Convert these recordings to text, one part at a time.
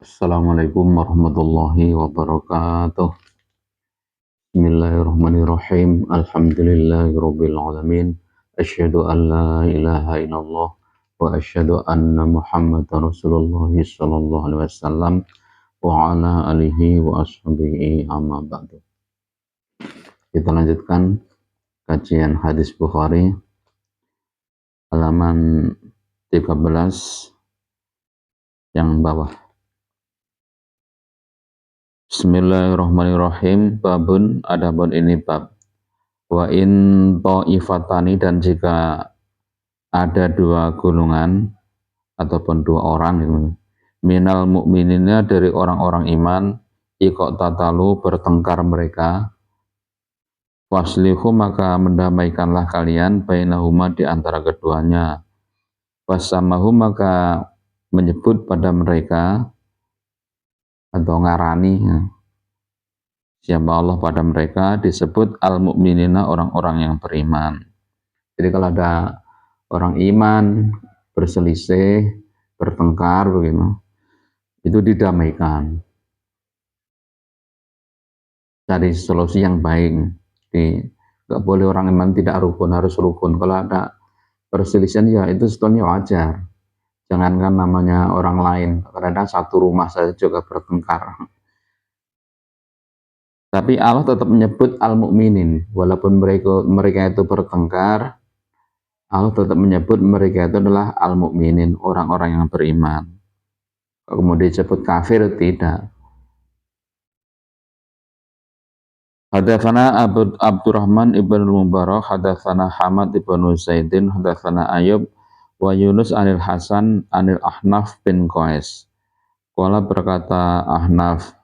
Assalamualaikum warahmatullahi wabarakatuh. Bismillahirrahmanirrahim. Alhamdulillahirabbil alamin. Asyhadu an la ilaha illallah wa asyhadu anna Muhammadar Rasulullah sallallahu alaihi wasallam wa ala alihi wa ashabihi amma ba'du. Kita lanjutkan kajian hadis Bukhari halaman 13 yang bawah. Bismillahirrahmanirrahim. Babun, adapun ini bab. Wa in ta'ifatani, dan jika ada dua golongan ataupun dua orang gitu, minal mu'minina, dari orang-orang iman, ikok tatalu, bertengkar mereka, waslihu, maka mendamaikanlah kalian, bainahuma, di antara keduanya, wasamahu, maka menyebut pada mereka atau ngarani siapa Allah pada mereka, disebut al-mu'minina, orang-orang yang beriman. Jadi kalau ada orang iman berselisih, bertengkar begitu, itu didamaikan, cari solusi yang baik. Nggak boleh orang iman tidak rukun, harus rukun. Kalau ada perselisihan ya itu sebetulnya wajar. Jangankan namanya orang lain, kadang satu rumah saja juga bertengkar. Tapi Allah tetap menyebut al-mu'minin, walaupun mereka itu bertengkar, Allah tetap menyebut mereka itu adalah al-mu'minin, orang-orang yang beriman. Kemudian disebut kafir, tidak. Hadatsana Abdurrahman ibn Mubarak, hadatsana Hamad ibn Zaidin, hadatsana Ayub wa Yunus anil Hasan anil Ahnaf bin Qais. Qala, berkata Ahnaf,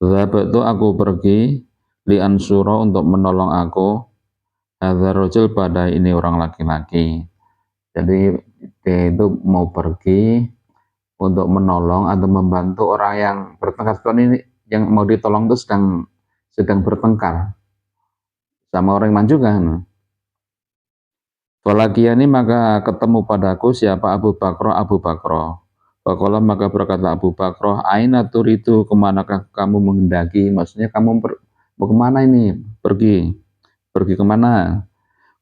"Dzabtu, aku pergi, li ansura, untuk menolong aku, hadzal rajul, pada ini orang laki-laki." Jadi dia itu mau pergi untuk menolong atau membantu orang yang bertengkar. Ini yang mau ditolong itu sedang bertengkar sama orang iman juga. Falakiani, maka ketemu padaku siapa Abu Bakro. Faqala, maka berkata Abu Bakro, aina turidu, kemanakah kamu menghendaki? Maksudnya kamu mau kemana ini? Pergi kemana?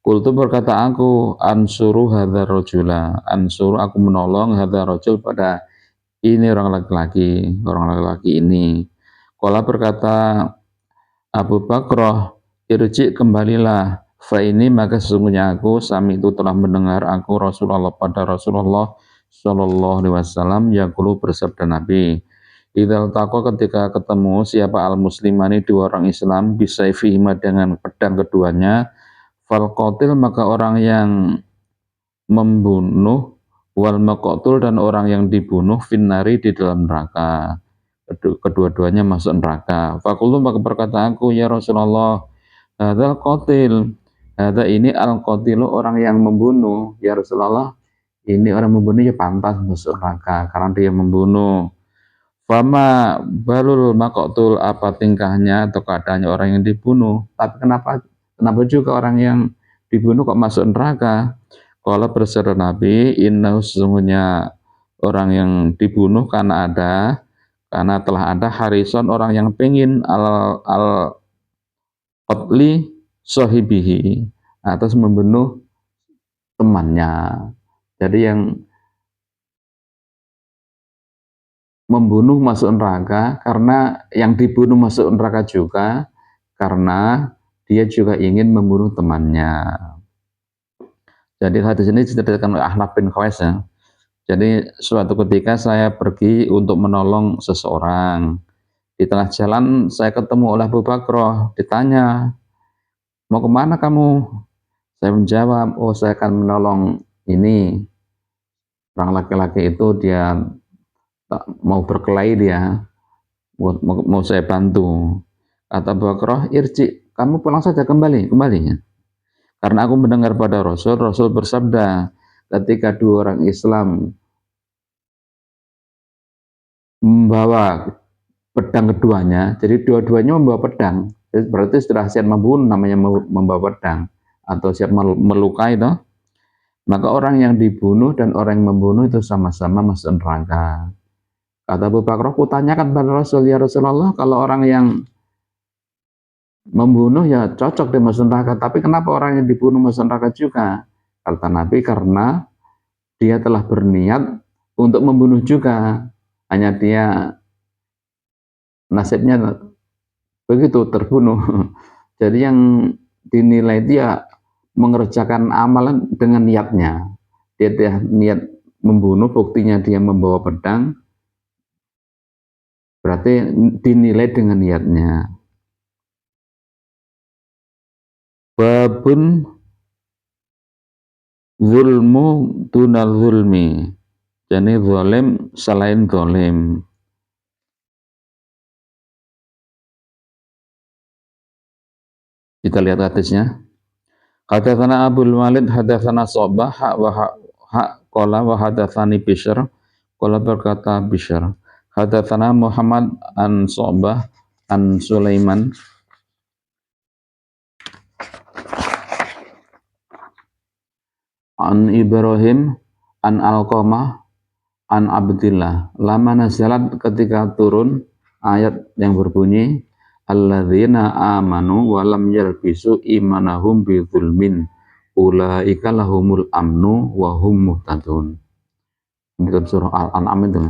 Qultu, berkata aku, ansuru hadzal rajula, ansuru, aku menolong hadzal rajul, pada ini orang laki-laki ini. Qala, berkata Abu Bakroh, irji, kembalilah, fa ini, maka sesungguhnya aku, sami itu telah mendengar aku Rasulullah, pada Rasulullah sallallahu alaihi wasallam, yaqulu, bersabda Nabi, idzal taqa, ketika ketemu siapa al-muslimani, dua orang Islam, bisayfihima, dengan pedang keduanya, fal qatil, maka orang yang membunuh, wal maqtul, dan orang yang dibunuh, finnari, di dalam neraka. Kedua-duanya masuk neraka. Fakultu, maka berkata aku, ya Rasulullah, hadzal qatil, hadza, ini al-qatilu, orang yang membunuh, ya Rasulullah, ini orang membunuh ya pantas masuk neraka karena dia membunuh. Fama balul maqtul, apa tingkahnya atau keadaannya orang yang dibunuh? Tapi kenapa juga orang yang dibunuh kok masuk neraka? Kalau bersabda Nabi, inna, sesungguhnya orang yang dibunuh karena telah ada harison, orang yang pengin al qatli sahibihi, atas membunuh temannya. Jadi yang membunuh masuk neraka karena yang dibunuh masuk neraka juga karena dia juga ingin membunuh temannya. Jadi hadis ini diceritakan oleh Ahnaf bin Qais ya. Jadi suatu ketika saya pergi untuk menolong seseorang. Di tengah jalan saya ketemu oleh Abu Bakroh, ditanya, mau kemana kamu? Saya menjawab, oh saya akan menolong ini. Orang laki-laki itu dia mau berkelahi, dia mau saya bantu. Kata Abu Bakroh, irji, kamu pulang saja, kembalinya. Karena aku mendengar pada Rasul bersabda, ketika dua orang Islam membawa pedang keduanya, jadi dua-duanya membawa pedang, berarti setelah siap membunuh namanya membawa pedang, atau siap melukai toh, maka orang yang dibunuh dan orang yang membunuh itu sama-sama masuk neraka. Kata Abu Bakar, aku tanyakan pada Rasul, ya Rasulullah, kalau orang yang membunuh ya cocok di masuk neraka, tapi kenapa orang yang dibunuh masuk neraka juga? Kata Nabi, karena dia telah berniat untuk membunuh juga, hanya dia nasibnya begitu terbunuh. Jadi yang dinilai dia mengerjakan amalan dengan niatnya. Dia niat membunuh, buktinya dia membawa pedang, berarti dinilai dengan niatnya. Babun zulmu dunal zulmi. Jadi zalim selain zalim. Kita lihat hadisnya. Hadatsana Abdul Walid hadatsana Sobah hak qala wa hadatsani Bishr qala berkata Bishr hadatsana Muhammad an Sobah an Sulaiman an Ibrahim an Alqamah an Abdillah. Lama nazalat ketika turun ayat yang berbunyi alladzina amanu wa lam yalbisu imanahum bidzulmin ulaika lahumul amnu wa hum muhtadun. Ini surah Al-An'am itu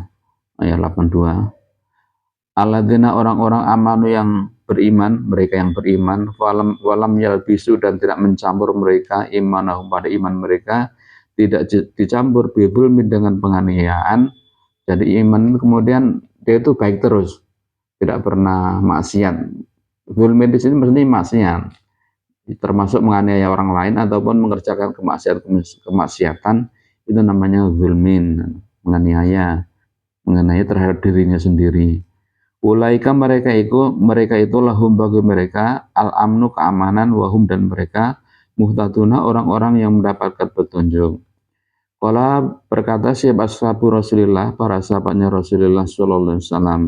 ayat 82. Alladzina orang-orang amanu yang beriman, mereka yang beriman, walam yalbisu dan tidak mencampur mereka imanahum pada iman mereka, tidak dicampur bidzulmin dengan penganiayaan. Jadi iman kemudian dia itu baik terus, tidak pernah maksiat. Zulmin di sini maksudnya maksiat, termasuk menganiaya orang lain ataupun mengerjakan kemaksiatan, itu namanya zulmin, menganiaya terhadap dirinya sendiri. Ulaika mereka itu lahum bagi mereka al-amnu keamanan, wahum dan mereka muhtaduna orang-orang yang mendapatkan petunjuk. Kala berkata siapa ashabu Rasulillah, para sahabatnya Rasulullah sallallahu alaihi wasallam,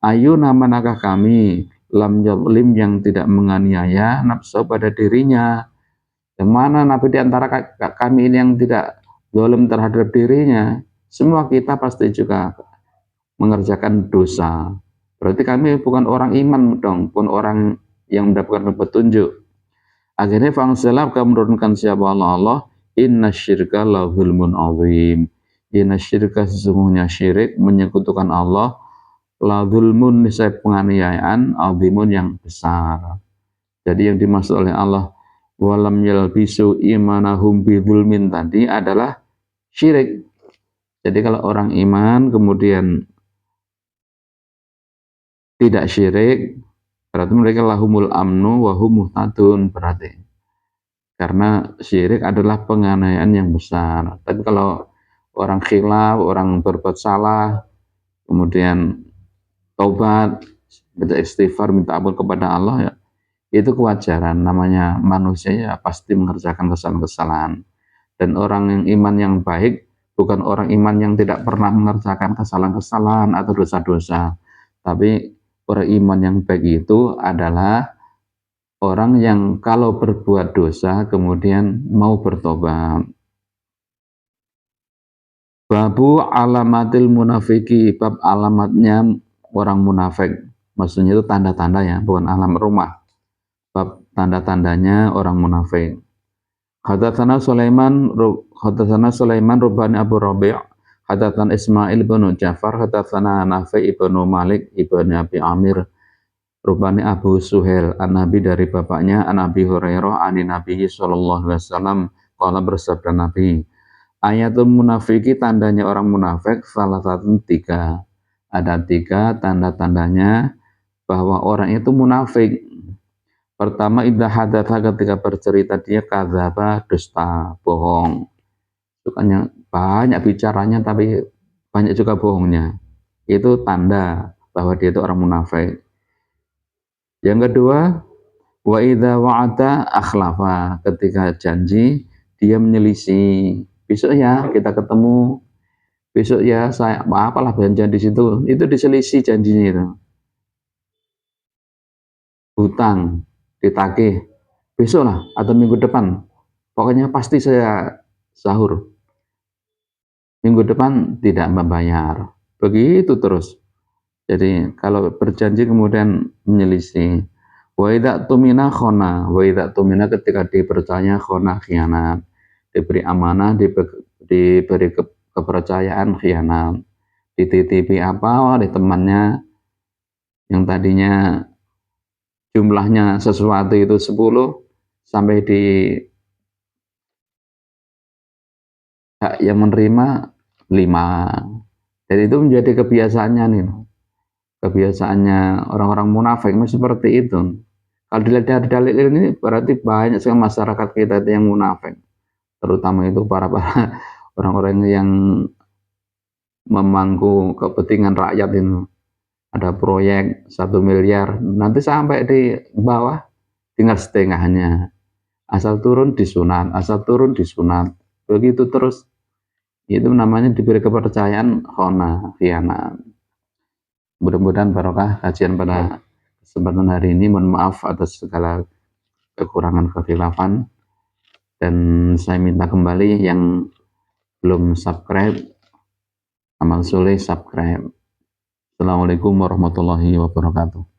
ayu manakah kami lam yadlim yang tidak menganiaya nafsu pada dirinya. Yang mana Nabi di antara kami ini yang tidak zalim terhadap dirinya? Semua kita pasti juga mengerjakan dosa. Berarti kami bukan orang iman dong, pun orang yang mendapatkan petunjuk. Akhirnya fangsilab kami menurunkan siapa Allah, inna syirka la zulmun azim. Inna syirka sesungguhnya syirik menyekutukan Allah, la zulmun nisai penganiayaan, azimun yang besar. Jadi yang dimaksud oleh Allah walam yalbisu imanahum bidzulmin tadi adalah syirik. Jadi kalau orang iman kemudian tidak syirik, berarti mereka lahumul amnu wa hum muhtadun, berarti karena syirik adalah penganiayaan yang besar. Tapi kalau orang khilaf, orang berbuat salah, kemudian taubat, minta istighfar, minta ampun kepada Allah, ya itu kewajaran. Namanya manusia ya pasti mengerjakan kesalahan-kesalahan. Dan orang yang iman yang baik bukan orang iman yang tidak pernah mengerjakan kesalahan-kesalahan atau dosa-dosa, tapi orang iman yang baik itu adalah orang yang kalau berbuat dosa kemudian mau bertobat. Babu alamatil munafiki, bab alamatnya orang munafik. Maksudnya itu tanda-tanda ya, bukan alamat rumah. Bab tanda-tandanya orang munafik. Hadatsana Sulaiman rubani Abu Rabi', hadatsana Ismail bin Ja'far, hadatsana Nafi' ibnu Malik ibnu Abi Amir, rubani Abu Suhail, an Nabi dari bapaknya, an Abi Hurairah, an Nabi sallallahu alaihi wasallam, qala bersabda Nabi, ayatul munafiki tandanya orang munafik salah satu tiga. Ada tiga tanda-tandanya bahwa orang itu munafik. Pertama, idza hadatsa ketika bercerita dia kadzaba, dusta, bohong. Sukanya banyak bicaranya tapi banyak juga bohongnya. Itu tanda bahwa dia itu orang munafik. Yang kedua, wa idza wa'ada akhlafa, ketika janji dia menyelisih. Besok ya kita ketemu, besok ya saya apalah janjian di situ, itu diselisih janjinya itu. Hutang ditagih besok lah atau minggu depan, pokoknya pasti saya sahur, minggu depan tidak membayar, begitu terus. Jadi kalau berjanji kemudian menyelisih. Wa idza tumina khona, wa idza tumina ketika dipercaya khona khianat, diberi amanah, diberi kepercayaan khianat, dititipi apa oleh temannya yang tadinya jumlahnya sesuatu itu 10 sampai di hak yang menerima 5. Jadi itu menjadi kebiasaannya nih. Kebiasaannya orang-orang munafik seperti itu. Kalau dilihat dari dalil ini berarti banyak sekali masyarakat kita itu yang munafik, terutama itu para orang-orang yang memangku kepentingan rakyat itu. Ada proyek 1 miliar, nanti sampai di bawah tinggal setengahnya. Asal turun disunat, asal turun disunat. Begitu terus. Itu namanya diberi kepercayaan khona, khianat. Mudah-mudahan barokah kajian pada kesempatan hari ini. Mohon maaf atas segala kekurangan kekhilafan, dan saya minta kembali yang belum subscribe, amal soleh subscribe. Assalamualaikum warahmatullahi wabarakatuh.